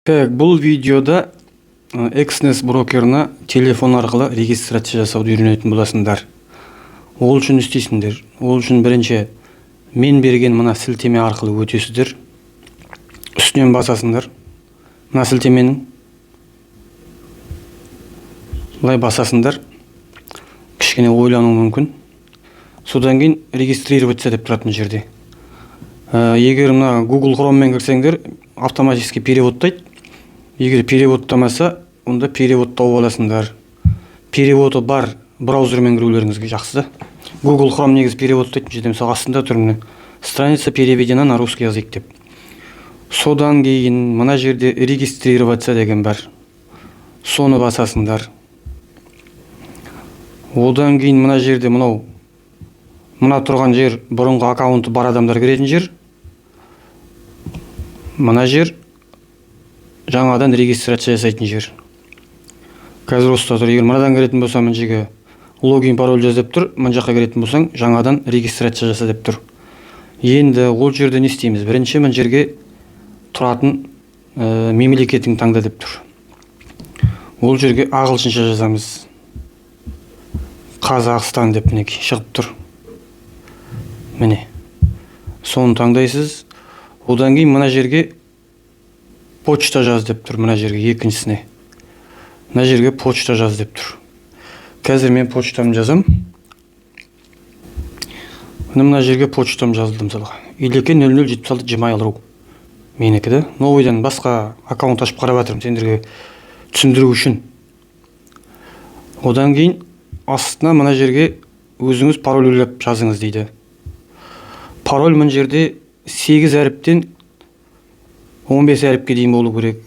Так, бұл видеода Exness брокерына телефон арқылы регистрация жасауды үйренетін боласыңдар. Ол үшін істейсіңдер. Ол үшін бірінші мен берген мына сілтеме арқылы өтесіздер. Үстінен басасыңдар. Мына сілтеменің былай басасыңдар. Кішкене ойлану мүмкін. Содан кейін регистрироваться деп тұратын жерде. Егер мына Google Chrome'мен кірсеңдер, автоматически переводтайды. Егер переводтамаса, онда перевод тауып аласыңдар. Переводы бар браузермен кірулеріңізге жақсы да. Google Chrome негізі переводтайды, жерде мысалы астында тұр міне. Страница переведена на русский язык деп. Содан кейін мына жерде регистрироваться деген бар. Соны басасыңдар. Одан кейін мына жерде мына тұрған жер бұрынғы аккаунты бар адамдар кіретін жер. Мына жер жаңадан регистрация жасайтын жер. Қазір осыда тұр. Егер мынадан кіретін болсаң, мына жерге логин пароль жаз деп тұр. Мына жаққа кіретін болсаң, жаңадан регистрация жаса деп тұр. Енді ол жерде не істейміз? Бірінші мына жерге тұратын мемлекетің таңда деп тұр. Ол жерге ағылшынша жазамыз. Қазақстан деп мінекей шығып тұр. Міне. Соны таңдайсыз. Одан кейін мына жерге почта жаз деп тұр. Мына жерге екіншісіне. Мына жерге почта жаз деп тұр. Қазір мен почтамды жазам. Мына жерге почтам жазылды мысалға. Илеке 0076 gmail.ru. Менікі де. Новыйдан басқа аккаунт ашып қарап жатырмын сендерге түсіндіру үшін. Одан кейін астына мына жерге өзіңіз пароль ойлап жазыңыз дейді. Пароль мына жерде 8 әріптен 15 әріпке дейін болу керек.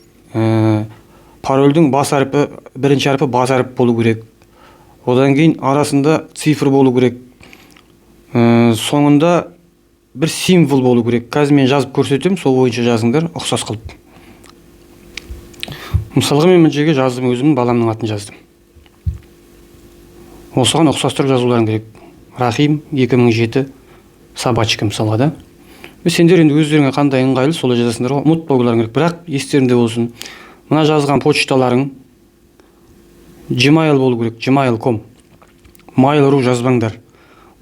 Парольдің бас әріпі, бірінші әріпі бас әріп болу керек. Одан кейін арасында цифр болу керек. Соңында бір символ болу керек. Қазір мен жазып көрсетем, сол бойынша жазыңдар, ұқсас қылып. Мысалға мен мына жерге жаздым, өзімнің баламның атын жаздым. Осыған ұқсастырып жазуларың керек. Рахим 2007 собачка мысалға да. Сендер енді өздеріңе қандай ыңғайлы солай жазасыңдар ғой. Ұмытпауларың керек. Бірақ естеріңде болсын. Мына жазған почталарың Gmail болу керек. Gmail.com. Mail.ru жазбаңдар.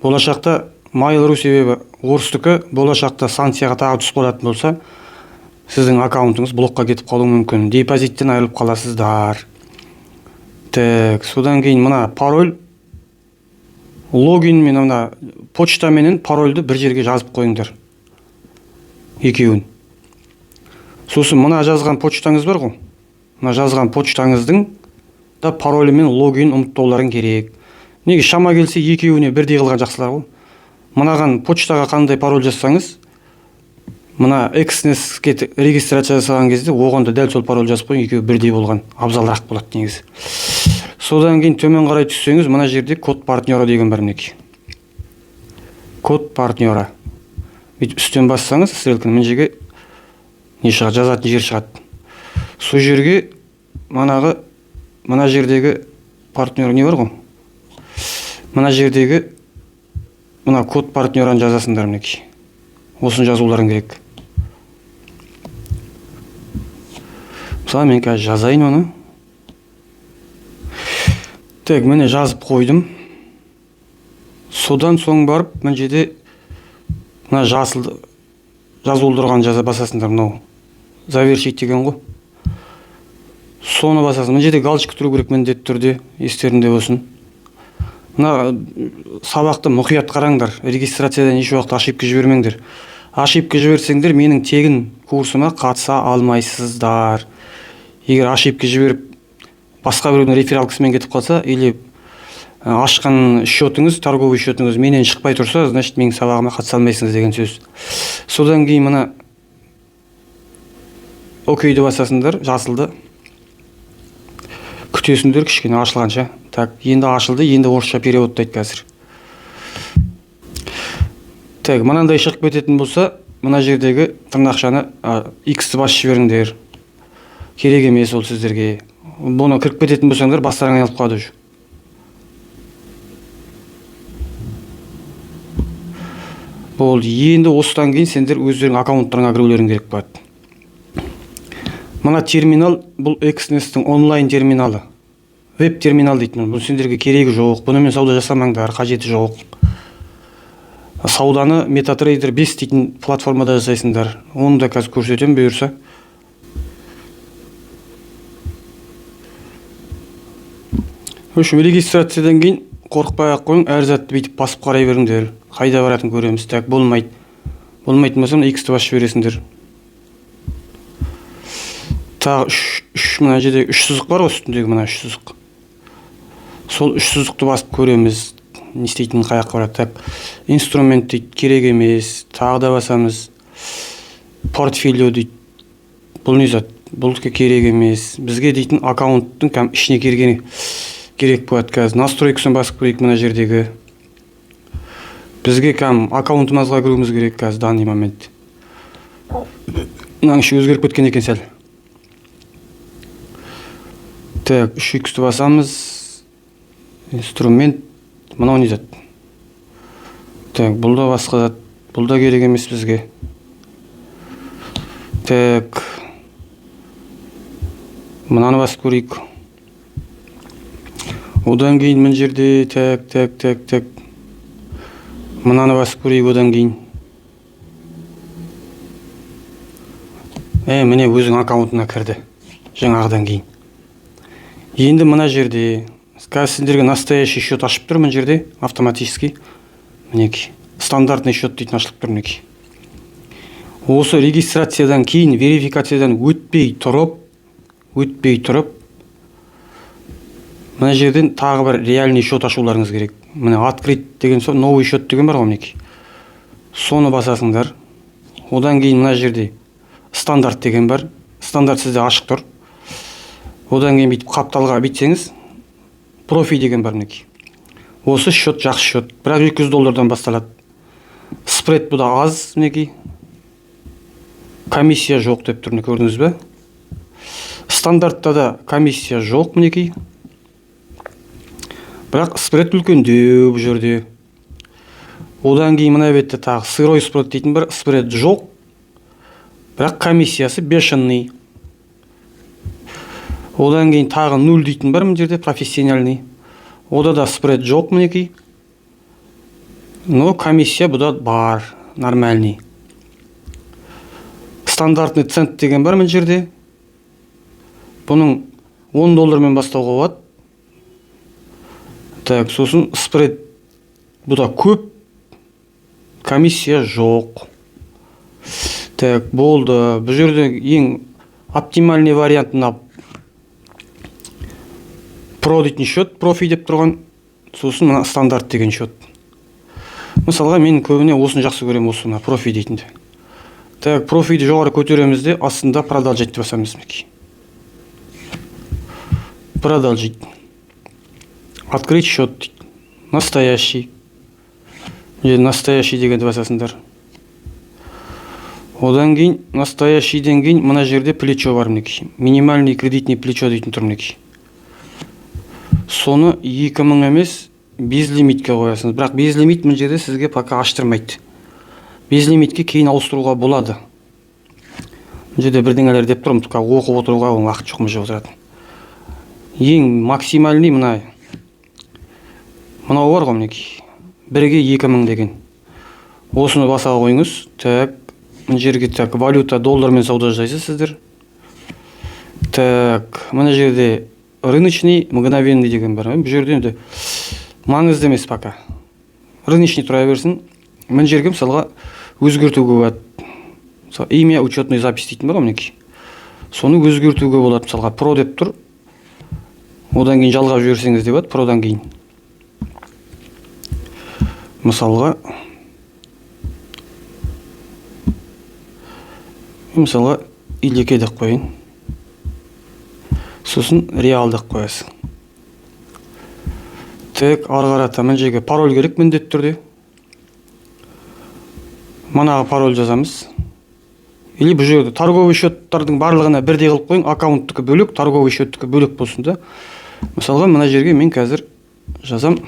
Болашақта Mail.ru себебі орыстікі, болашақта санкцияға тағы түсіп қалатын болса, сіздің аккаунтыңыз блокқа кетіп қалуы мүмкін. Депозиттен айырылып қаласыздар. Так, содан кейін мына пароль, логин мен мына почта менен парольді бір жерге жазып қойыңдар. Екеуін. Сосын мына жазған почтаңыз бар ғой. Мына жазған почтаңыздың да паролі мен логин ұмытпауларың керек. Неге шама келсе екеуіне бірдей қылған жақсылар ғой. Мынаған почтаға қандай пароль жазсаңыз, мына Exness'ке регистрация жасаған кезде оған да дәл сол пароль жазып қойың, екеуі бірдей болған абзалырақ болады негізі. Содан кейін төмен қарай түссеңіз, мына жерде код партнера деген бар мінекей. Код партнера. Үстен бассаңыз, стрелканы мына жерге не шығады, жазатын жер шығады. Сол жерге мына жердегі партнер не бар ғой? Мына жердегі мына код партнераны жазасыңдар мінекей. Осын жазуларың керек. Мысалы мен қазір жазайын оны. Так, міне жазып қойдым. Содан соң барып, мына жерде мына жазылдырған жаза басасыңдар, мынау завершить деген ғой. Соны басасың. Мына жерде галочка тұру керек міндетті түрде, естеріңде болсын. Мына сабақты мұқият қараңдар. Регистрациядан еш уақыт ошибка жібермеңдер. Ошибка жіберсеңдер, менің тегін курсыма қатыса алмайсыздар. Егер ошибка жіберіп басқа біреудің рефералкасымен кетіп қалса, или ашқан счетыңыз, торговый счетыңыз менен шықпай тұрса, значит, менің сабағыма қатыса алмайсыңыз деген сөз. Содан кейін мына окейді басасыңдар, жасылды. Күтесіңдер кішкене ашылғанша. Так, енді ашылды, енді орысша переводтайды қазір. Так, мынандай шығып кететін болса, мына жердегі тырнақшаны X-ті басып жіберіңдер. Керек емес ол сіздерге. Бұны кіріп кететін болсаңдар, бастарың айналып қалады уже. Болды. Енді осыдан кейін сендер өздерің аккаунттарыңа кірулерің керек болады. Мына терминал бұл Экснестің онлайн терминалы. Веб терминал дейтін. Бұл сендерге керегі жоқ. Бұнымен сауда жасамаңдар, қажеті жоқ. Сауданы MetaTrader 5 дейтін платформада жасайсыңдар. Оны да қазір көрсетем бұйырса. Өшім, регистрациядан кейін қорықпай-ақ қойың, әр затты бүйтіп басып қарай беріңдер. Қайда баратын көреміз. Так, болмайды. Болмайтын болса, X-ті басып жібересіңдер. Тағы мына жерде 3 сызық бар, үстіндегі мына 3 сызық. Сол 3 сызықты басып көреміз. Не істейтінін қаяққа барады. Так, инструмент дейді, керек емес. Тағы да басамыз. Портфолио дейді. Бұл не зат? Бұл керек емес. Бізге дейтін аккаунттың кәм ішіне кергені керек болады қазір. Настройкасын басып көрейік мына жердегі. Бізге кәм аккаунтымызға кіруіміз керек қазір данный момент. Мынаның іші өзгеріп кеткен екен сәл. Так, 3x-ті басамыз. Инструмент. Мынау не зат? Так, бұл да басқа зат. Бұл да керек емес бізге. Так. Мынаны басып көрейік. Одан кейін мына жерде так. Мынаны басып көрейік одан кейін. Міне өзің аккаунтына кірді. Жаңағыдан кейін. Енді мына жерде қазір сендерге настоящий счет ашып тұр мына жерде автоматически. Мінеки. Стандартный счет дейтін ашылып тұр мінеки. Осы регистрациядан кейін верификациядан өтпей тұрып мына жерден тағы бір реальный счет ашуларыңыз керек. Міне открыть деген соң новый счет деген бар ғой мінеки. Соны басасыңдар. Одан кейін мына жерде стандарт деген бар. Стандарт сізде ашық тұр. Одан кейін бүйтіп қапталға бүйтсеңіз профи деген бар мінеки. Осы счет жақсы счет. Бірақ $200 басталады. Спред бұл да аз мінеки. Комиссия жоқ деп тұрны көрдіңіз бе? Стандартта да комиссия жоқ мінеки. Бірақ спред үлкендеу бұл жерде. Одан кейін мына бетте тағы сырой спред дейтін бір спред жоқ. Бірақ комиссиясы бешеный. Одан кейін тағы 0 дейтін бар мына жерде профессиональный. Ода да спред жоқ мінеки. Но комиссия бұда бар, нормальный. Стандартный цент деген бар мына жерде. Бұның $10 бастауға болады. Так, сосын спред бұда көп. Комиссия жоқ. Так, болды. Бұл жерде ең оптимальный вариантына про дейтін счет, профи деп тұрған. Сосын мына стандарт деген счет. Мысалға мен көбіне осын жақсы көрем, осына профи дейтінді. Так, профиді жоғары көтеремізде, астында продолжить басамыз мінеки. Продолжить. Открыть счет. Настоящий. Настоящий дегенді басасыңдар. Одан кейін настоящийден кейін мына жерде плечо бар мінеки. Минимальный кредитный плечо дейтін тұр мінеки. Соны 2000 емес безлимитке қоясыңыз. Бірақ безлимит мына жерде сізге пока аштырмайды. Безлимитке кейін ауыстыруға болады. Мына жерде бірдеңелер деп тұрмын, оқып отыруға уақыт жоқ мына отыратын. Ең максимальный мынау бар ғой мінеки. 1-ге 2000 деген. Осыны баса қойыңыз. Так, мына жерге так валюта доллармен сауда жасайсыз сіздер. Так, мына жерде рыночный, мгновенный деген бар. Бұл жерде енді маңызды емес пока. Рыночный тұра берсін. Мына жерге мысалға өзгертуге болады. Имя учетный запись дейтін бар ғой мінеки. Соны өзгертуге болады. Мысалға про деп тұр. Одан кейін жалғап жіберсеңіз деп болады, продан кейін. Мысалға илеке деп қойын. Сосын реалдық қоясың. Так, арғарата мына жерге пароль керек міндетті түрде. Мынаға пароль жазамыз. Или бұл жерде торговый счеттардың барлығына бірдей қылып қойың, аккаунттікі бөлек, торговый счеттікі бөлек болсын да. Мысалға мына жерге мен қазір жазам.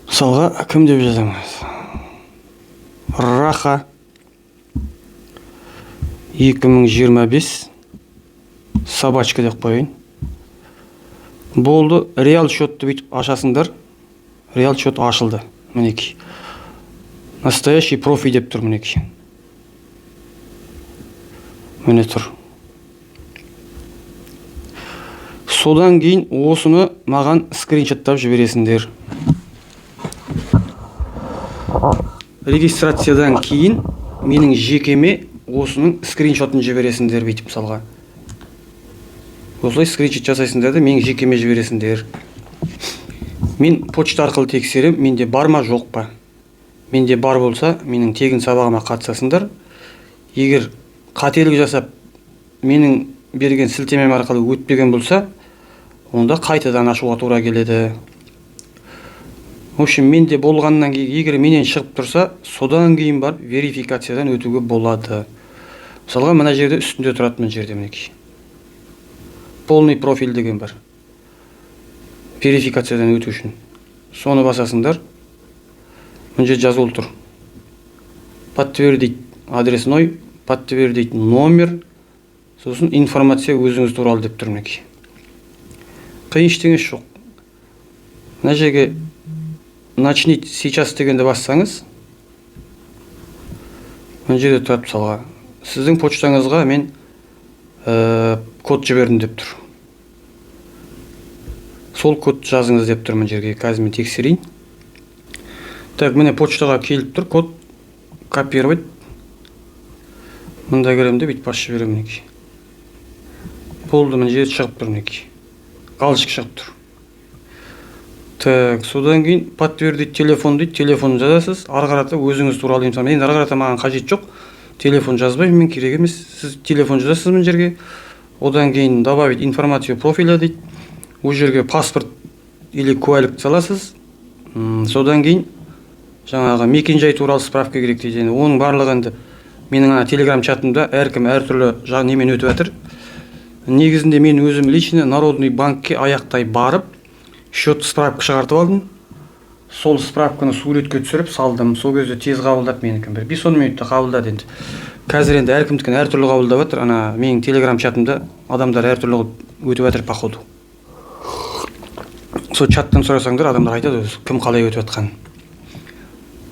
Мысалға кім деп жазамыз? Раха 2025 собачка деп қояйын. Болды, реал счетты бүйтіп ашасыңдар. Реал счет ашылды. Мінекей. Настоящий профи деп тұр мінекей. Міне тұр. Содан кейін осыны маған скриншоттап жібересіңдер. Регистрациядан кейін менің жекеме осының скриншотын жібересіңдер бүйтіп мысалға. Осылай скриншот жасайсыңдар да менің жекеме жібересіңдер. Мен почта арқылы тексерем, менде бар ма жоқ па. Менде бар болса, менің тегін сабағыма қатысасыңдар. Егер қателік жасап, менің берген сілтемем арқылы өтпеген болса, онда қайтадан ашуға тура келеді. В общем, менде болғаннан кейін, егер менен шығып тұрса, содан кейін бар верификациядан өтуге болады. Мысалға, мына жерде үстінде тұрады, мына жерде мінекей. Полный профиль деген бар. Верификациядан өту үшін. Соны басасыңдар. Мына жерде жазылып тұр. Подтвердить адресной, подтвердить номер, сосын информация өзіңіз туралы деп тұр мінекей. Қиын ештеңе жоқ. Мына жерге начните сейчас дегенде бассаңыз, мына жерде тұрады мысалға. Сіздің почтаңызға мен код жібердім деп тұр. Сол код жазыңыз деп тұр мына жерге. Қазір мен тексерейін. Так, міне почтаға келіп тұр код. Копировать. Мында керемде бүйтіп басып жіберем мінекей. Болды, мына жерде шығып тұр мінекей. Галочка шығып тұр. Так, содан кейін подтвердить телефон дейді. Телефон жазасыз. Ары қарата өзіңіз туралы емсам. Енді ары қарата маған қажет жоқ. Телефон жазбаймын, мен керек емес. Сіз телефон жазасыз мына жерге. Одан кейін добавить информацию профиля дейді. Ол жерге паспорт или куәлік саласыз. Содан кейін жаңағы мекен-жай туралы справка керек дейді. Оның барлығы енді менің ана телеграм чатымда әркім әртүрлі немен өтіп жатыр. Негізінде мен өзім лично Народный банкке аяқтай барып, счет справка шығартып алдым. Сол справканы суретке түсіріп салдым. Сол кезде тез қабылдап менікін бір 5-10 минутта қабылдады енді. Қазір енді әркімдікін әртүрлі қабылдап жатыр. Ана менің телеграм чатымда адамдар әртүрлі өтіп жатыр походу. Сол чаттан сұрасаңдар, адамдар айтады өзі кім қалай өтіп жатқанын.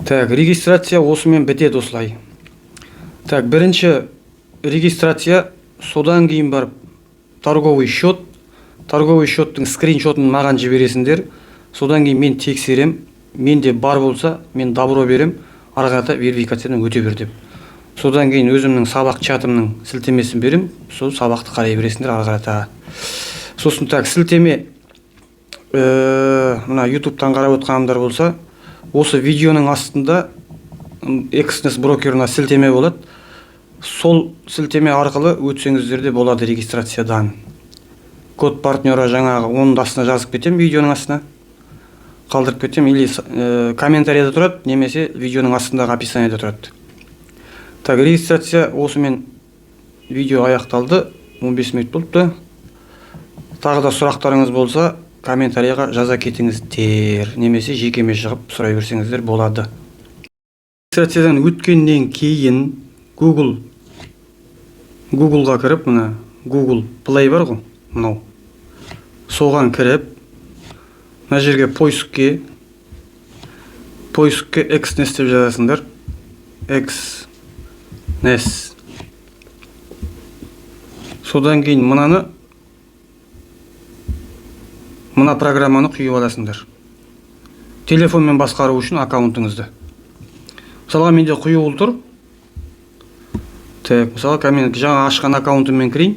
Так, регистрация осымен бітеді осылай. Так, бірінші регистрация, содан кейін барып торговый счет, торговый счеттың скриншотын маған жібересіңдер. Содан кейін мен тексерем, менде бар болса, мен добро берем, ары қарата верификациядан өте бер деп. Содан кейін өзімнің сабақ чатымның сілтемесін берем, сол сабақты қарай бересіңдер ары қарата. Сосын так, сілтеме мына YouTube-тан қарап отқанымдар болса, осы видеоның астында Exness брокерына сілтеме болады. Сол сілтеме арқылы өтсеңіздер де болады регистрациядан. Код партнера жаңағы оның астына жазып кетем, видеоның астына қалдырып кетем, или комментарияда тұрады, немесе видеоның астындағы описаниеда тұрады. Так, регистрация осымен видео аяқталды. 15 минут болыпты. Тағы да сұрақтарыңыз болса, комментарияға жаза кетіңіздер, немесе жекеме шығып сұрай берсеңіздер болады. Регистрациядан өткеннен кейін Google-ға кіріп, мына Google Play бар ғой, мынау. Соған кіріп, мына жерге поискке Exness деп жазасыңдар. Exness. Содан кейін мына программаны құйып аласыңдар. Телефонмен басқару үшін аккаунтыңызды. Мысалға менде құйылып тұр. Так, мысалға мен жаңа ашқан аккаунтыммен кірейін.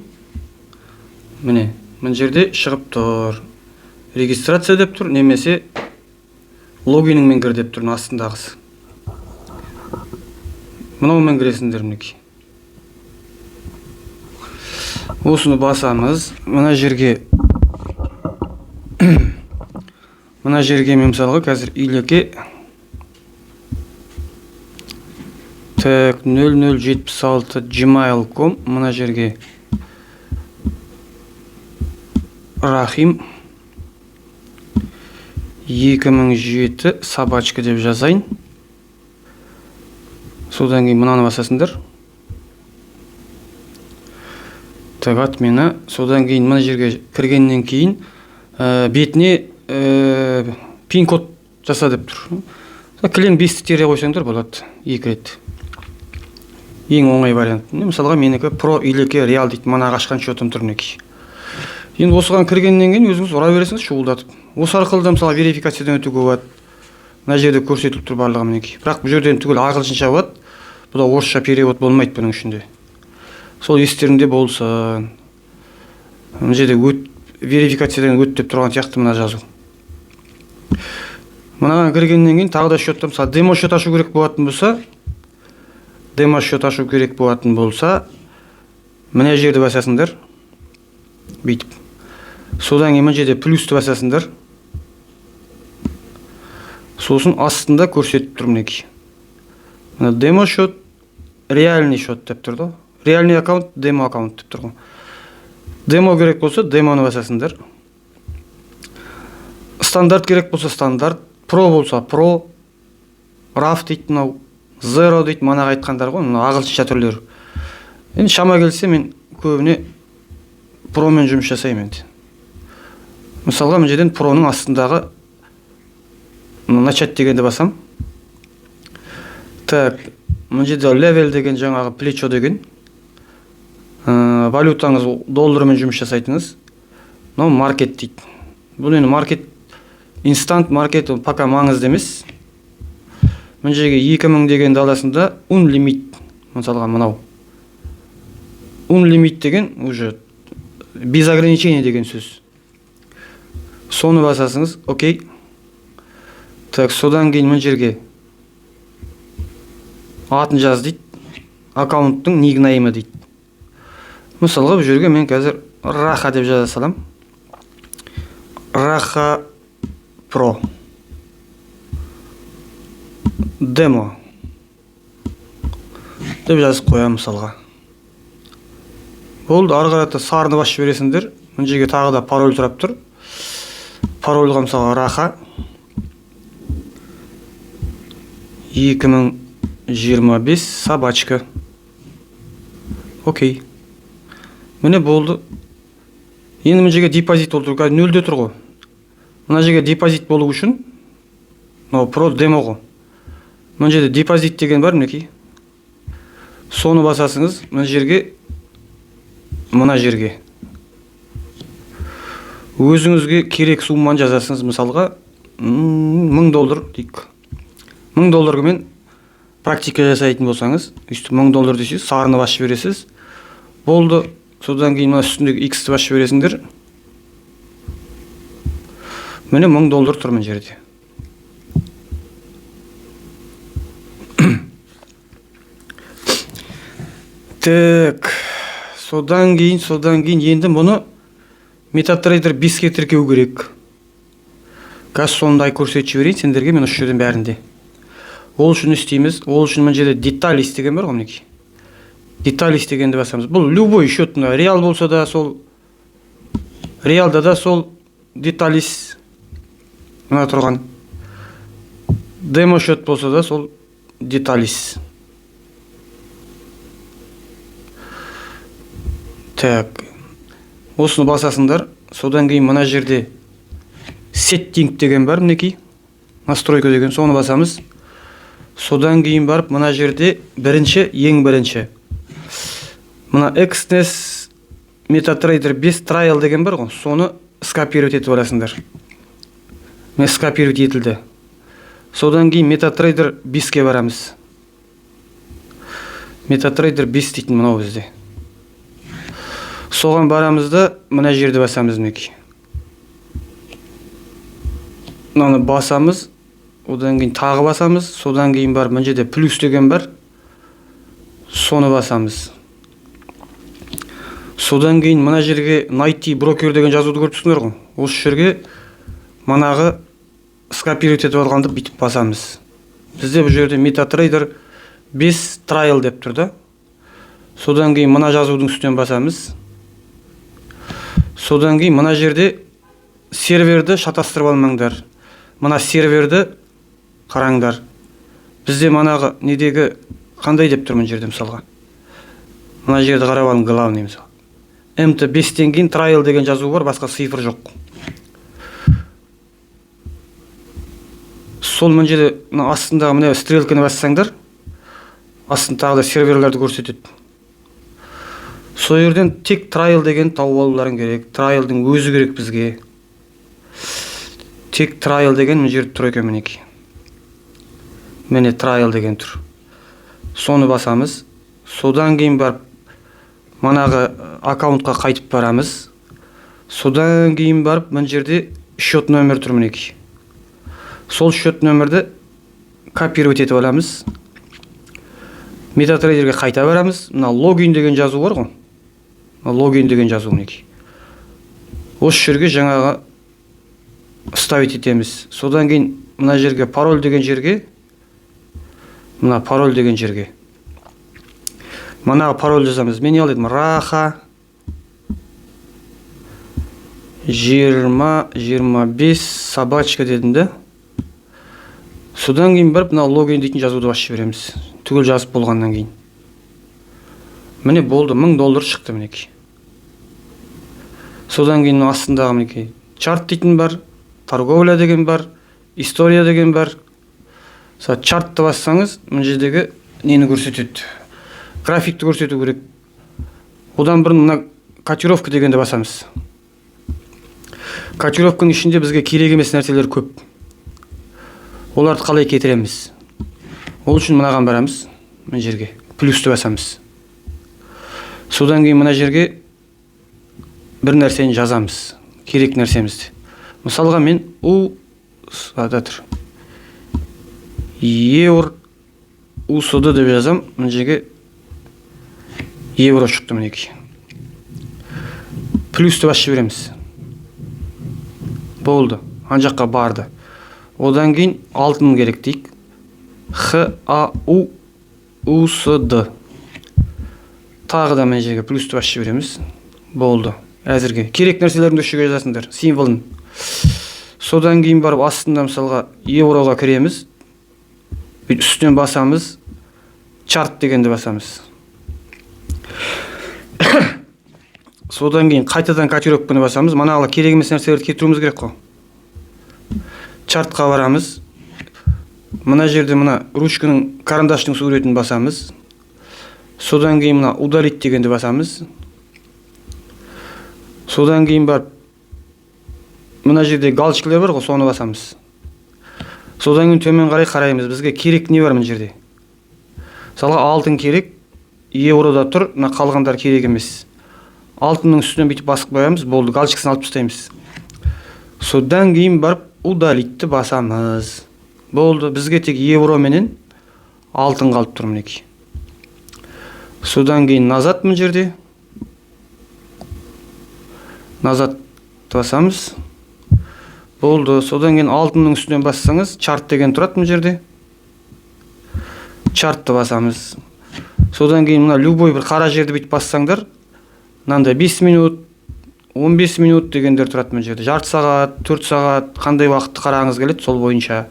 Міне, мына жерде шығып тұр. Регистрация деп тұр, немесе логиніңмен кір деп тұр астындағысы. Мынаумен кіресіңдер мінекей. Осыны басамыз. Мына жерге мен мысалға қазір илеке так 0076 gmail.com мына жерге Рахим 2007 собачка деп жазайын. Содан кейін мынаны басасыңдар. Так, отмена. Содан кейін мына жерге кіргеннен кейін бетіне пин код жаса деп тұр. Кілем бестік тере қойсаңдар болады 2 рет. Ең оңай вариант. Мысалға менікі про илеке реал дейді. Мана ашқан счетым тұр мінекей. Енді осыған кіргеннен кейін өзіңіз ұра бересіңіз шуылдатып. Осы арқылы да мысалы верификациядан өтуге болады. Мына жерде көрсетіліп тұр барлығы мінекей. Бірақ бұл жерден түгел ағылшынша болады. Бұл да орысша перевод болмайды бұның ішінде. Сол естеріңде болсын. Мына жерде верификациядан өт деп тұрған сияқты мына жазу. Мынаған кіргеннен кейін тағы да счетта мысалы демо счет ашу керек болатын болса, мына жерді басасыңдар. Бүйтіп. Содан кейін мына жерде плюсті басасыңдар. Сосын астында көрсетіп тұр мінекей. Мына демо счет, реальный счет деп тұрды. Реальный аккаунт, демо аккаунт деп тұрды. Демо керек болса, демоны басасыңдар. Стандарт керек болса, стандарт. Про болса, про. Раф дейді, мынау. Zero дейді, манаға айтқандар ғой, мына ағылшынша түрлері. Енді шама келсе мен көбіне промен жұмыс жасаймын енді. Мысалға мына жерден проның астындағы начать дегенді басам. Так, мына жерде level деген жаңағы плечо деген. Валютаңыз доллармен жұмыс жасайтыңыз. Мынау маркет дейді. Бұл енді маркет, инстант маркет пока маңызды емес. Мына жерге 2000 деген даласында unlimit, мысалға мынау. Unlimit деген уже без ограничения деген сөз. Соны басасыңыз, окей. Так, содан кейін мына жерге атын жаз дейді. Аккаунттың никнеймі дейді. Мысалға бұл жерге мен қазір Раха деп жаза салам. Раха Pro. Демо деп жазып қоямын мысалға. Болды, ары қарата сарыны басып бересіңдер. Мына жерге тағы да пароль сұрап тұр. Парольға мысалға Раха 2025 собачка. Окей. Міне болды. Енді мына жерге депозит ол тұр. Қазір нөлде тұр ғой. Мына жерге депозит болу үшін мынау про демо ғой. Мына жерде депозит деген бар мінекей. Соны басасыңыз, мына жерге өзіңізге керек сумманы жазасыңыз. Мысалға $1000 дейік. $1000 мен практика жасайтын болсаңыз, үсті $1000 дейсіз, сарыны басып бересіз. Болды. Содан кейін мына үстіндегі X-ті басып бересіңдер. Міне $1000 тұр мына жерде. Так, содан кейін енді мұны MetaTrader 5-ке тіркеу керек. Қазір сондай көрсетіп жіберейін сендерге мен осы жерден бәрінде. Ол үшін істейміз. Ол үшін мына жерде деталис деген бар ғой мінекей. Деталис дегенді басамыз. Бұл любой счет, реал болса да сол, реалда да сол деталис мына тұрған. Демо счет болса да сол деталис. Так, осыны басасыңдар. Содан кейін мына жерде сеттинг деген бар мінекей. Настройка деген, соны басамыз. Содан кейін барып мына жерде ең бірінші. Мына XNS MetaTrader 5 trial деген бар ғой. Соны скопировать етіп аласыңдар. Мен скопировать етілді. Содан кейін MetaTrader 5-ке барамыз. MetaTrader 5 дейтін мынау бізде. Соған барамыз да мына жерді басамыз мінекей. Мынаны басамыз, одан кейін тағы басамыз, содан кейін бар мына жерде плюс деген бар. Соны басамыз. Содан кейін мына жерге найти брокер деген жазуды көріп тұрсыңдар ғой. Осы жерге манағы скопировать етіп алғанды бүйтіп басамыз. Бізде бұл жерде MetaTrader 5 trial деп тұр да. Содан кейін мына жазудың үстінен басамыз. Содан кейін мына жерде серверді шатастырып алмаңдар. Мына серверді қараңдар. Бізде манағы недегі қандай деп тұр мына жерде мысалға. Мына жерді қарап алың, главный мысалы. МТ5-тен кейін trial деген жазу бар, басқа цифр жоқ. Сол мына жерде астындағы мына стрелканы бассаңдар, астындағы серверлерді көрсетеді. Сол жерден тек trial деген тауып алуларың керек. Trialдың өзі керек бізге. Тек trial деген мына жерде тұр екен мінекей. Міне trial деген тұр. Соны басамыз. Содан кейін барып манағы аккаунтқа қайтып барамыз. Содан кейін барып мына жерде счет номер тұр мінекей. Сол счет номерді копировать етіп аламыз. MetaTraderге қайта барамыз. Мына логин деген жазу бар ғой. Логин деген жазу мінекей. Осы жерге жаңағы ставить етеміз. Содан кейін мына жерге пароль деген жерге, мына пароль деген жерге. Мына пароль жазамыз. Мен не алдым? Раха 20-25 собачка дедім де. Содан кейін барып мына логин дейтін жазуды басып жібереміз. Түгел жазып болғаннан кейін. Міне болды, $1000 шықты мінекей. Содан кейін астындағы мінекей чарт дейтін бар, торговля деген бар, история деген бар. Чартты бассаңыз, мына жердегі нені көрсетеді? Графикті көрсету керек. Одан бұрын мына котировка дегенді басамыз. Котировканың ішінде бізге керек емес нәрселер көп. Оларды қалай кетіреміз? Ол үшін мынаған барамыз, мына жерге плюсті басамыз. Содан кейін мына жерге бір нәрсені жазамыз, керек нәрсемізді. Мысалға мен евро USD деп жазам, мына жерге евро шықты мінекей. Плюсті басып жібереміз. Болды, ана жаққа барды. Одан кейін алтын керек дейік. HAUSD. Тағы да мына жерге плюсті басып жібереміз. Болды. Әзірге керек нәрселерді осы жерге жазасыңдар, символын. Содан кейін барып астында мысалға евроға кіреміз. Үстінен басамыз. Чарт дегенді басамыз. Содан кейін қайтадан котировканы басамыз. Манағы керек емес нәрселерді кетіруіміз керек қой. Чартқа барамыз. Мына жерде мына ручканың, карандаштың суретін басамыз. Содан кейін мына удалить дегенді басамыз. Содан кейін барып мына жерде галочкалар бар ғой, соны басамыз. Содан кейін төмен қарай қараймыз. Бізге керек не бар мына жерде? Мысалға алтын керек, еврода тұр, мына қалғандар керек емес. Алтынның үстінен бүйтіп басып қоямыз, болды, галочкасын алып тастаймыз. Содан кейін барып удалитті басамыз. Болды, бізге тек евро менен алтын қалып тұр мінекей. Содан кейін назад мына жерде. Назад басамыз. Болды, содан кейін алтынның үстінен бассаңыз, чарт деген тұрады мына жерде. Чартты басамыз. Содан кейін мына любой бір қара жерді бүйтіп бассаңдар, мынандай 5 минут, 15 минут дегендер тұрады мына жерде. Жарты сағат, 4 сағат, қандай уақытты қараңыз келеді, сол бойынша.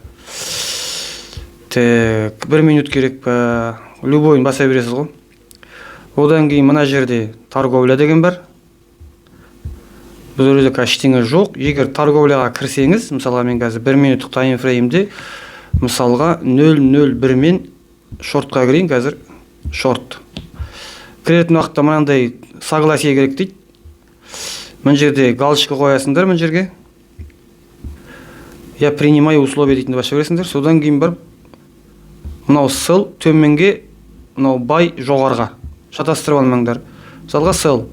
Так, 1 минут керек па, любойын баса бересіз ғой. Одан кейін мына жерде торговля деген бар. Бұл жерде ештеңе жоқ. Егер торговляға кірсеңіз, мысалға мен қазір 1 минуттық таймфреймде мысалға 0.01 мен шортқа кірейін, қазір шорт. Кіретін уақытта мынандай согласие керек дейді. Мына жерде галочка қоясыңдар мына жерге. Я принимаю условия дейтінді басып бересіңдер. Содан кейін барып мынау sell төменге, мынау buy жоғарға. Шатастырып алмаңдар. Мысалға sell.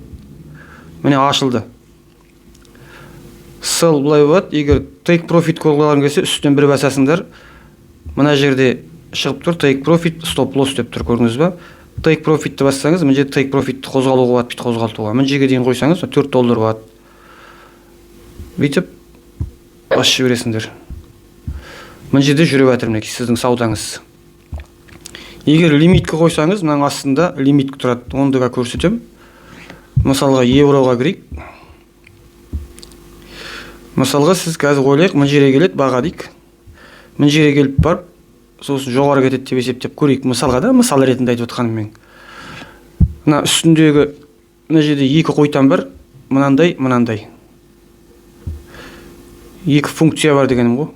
Міне ашылды. Sell бұлай болады. Егер take profit қойғыларың келсе, үстінен бір басасыңдар. Мына жерде шығып тұр take profit, stop loss деп тұр, көрдіңіз ба? Take profitті бассаңыз, мына жерде take profitті қозғалуға болады, бүйтіп қозғалтуға. Мына жерге дейін қойсаңыз, $4 болады. Бүйтіп басып жібересіңдер. Мына жерде жүріп жатыр мінекей сіздің саудаңыз. Егер лимитке қойсаңыз, мынаның астында лимит тұрады. Ондыға көрсетем. Мысалға евроға кірейік. Мысалға сіз қазір ойлайық, мына жерге келеді, баға дейік. Мына жерге келіп барып, сосын жоғары кетеді деп есептеп көрейік. Мысалға да, мысал ретінде айтып отқаным мен. Мына үстіндегі мына жерде екі қойтан бар, мынандай, мынандай. Екі функция бар дегенім ғой.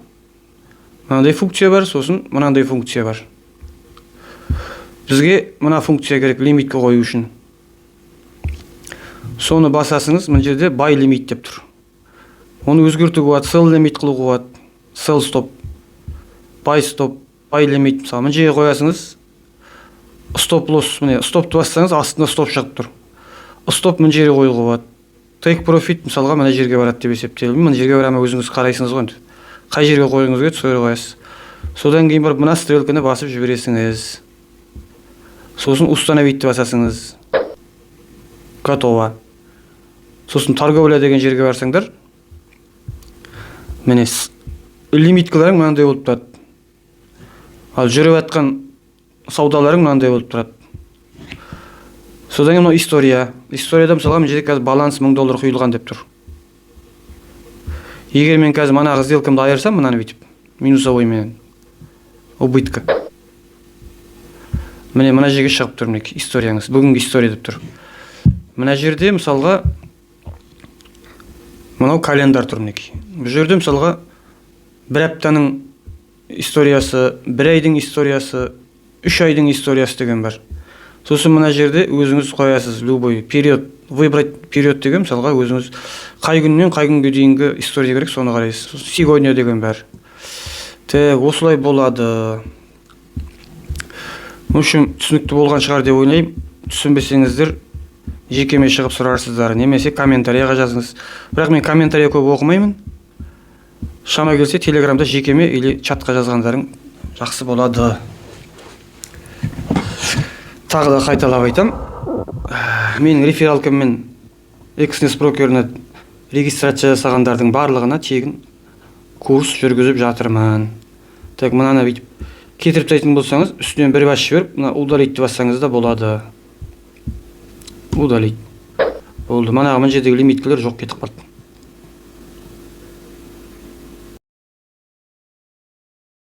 Мынандай функция бар, сосын мынандай функция бар. Бізге мына функция керек лимитке қою үшін. Соны басасыңыз, мына жерде by limit деп тұр. Оны өзгертуге болады, cell limit қылуға болады, cell stop, by stop, by limit. Мысалы, мына жерге қоясыңыз, stop loss, міне stopты бассаңыз, астында stop шығып тұр. Stop мына жерге қоюға болады. Take profit мысалға мына жерге барады деп есептелді. Мына жерге барама өзіңіз қарайсыңыз ғой. Қай жерге қойғыңыз келеді, сол жерге қоясыз. Содан кейін барып мына стрелканы басып жібересіңіз. Сосын установитті басасыңыз. Готово. Сосын торговля деген жерге барсаңдар, міне лимиткаларың мынандай болып тұрады. Ал жүріп жатқан саудаларың мынандай болып тұрады. Содан кейін история. Историяда мысалға мына жерде қазір баланс $1000 құйылған деп тұр. Егер мен қазір манағы сделкамды айырсам, мынаны бүйтіп, минусовой менен, убытка. Міне мына жерге шығып тұр, мінекей историяңыз, бүгінгі история деп тұр. Мына жерде мысалға мынау календар тұр, мінекей. Бұл жерде мысалға бір аптаның историясы, бір айдың историясы, 3 айдың историясы деген бар. Сосын мына жерде өзіңіз қоясыз, любой период, выбрать период деген мысалға өзіңіз қай күннен қай күнге дейінгі история керек, соны қарайсыз. Сегодня деген бар. Осылай болады. В общем, түсінікті болған шығар деп ойлаймын. Түсінбесеңіздер жекеме шығып сұрарсыздар, немесе комментарияға жазыңыз. Бірақ мен комментария көп оқымаймын. Шама келсе телеграмда жекеме или чатқа жазғандарың жақсы болады. Тағы да қайталап айтам. Менің рефералкаммен Exness брокеріне регистрация жасағандардың барлығына тегін курс жүргізіп жатырмын. Так, мынаны бүйтіп кетіріп тастайтын болсаңыз, үстінен бір басып жіберіп, мына удалитті бассаңыз да болады. Удалить. Болды. Манағы мына жердегі лимиткалар жоқ кетіп қалды.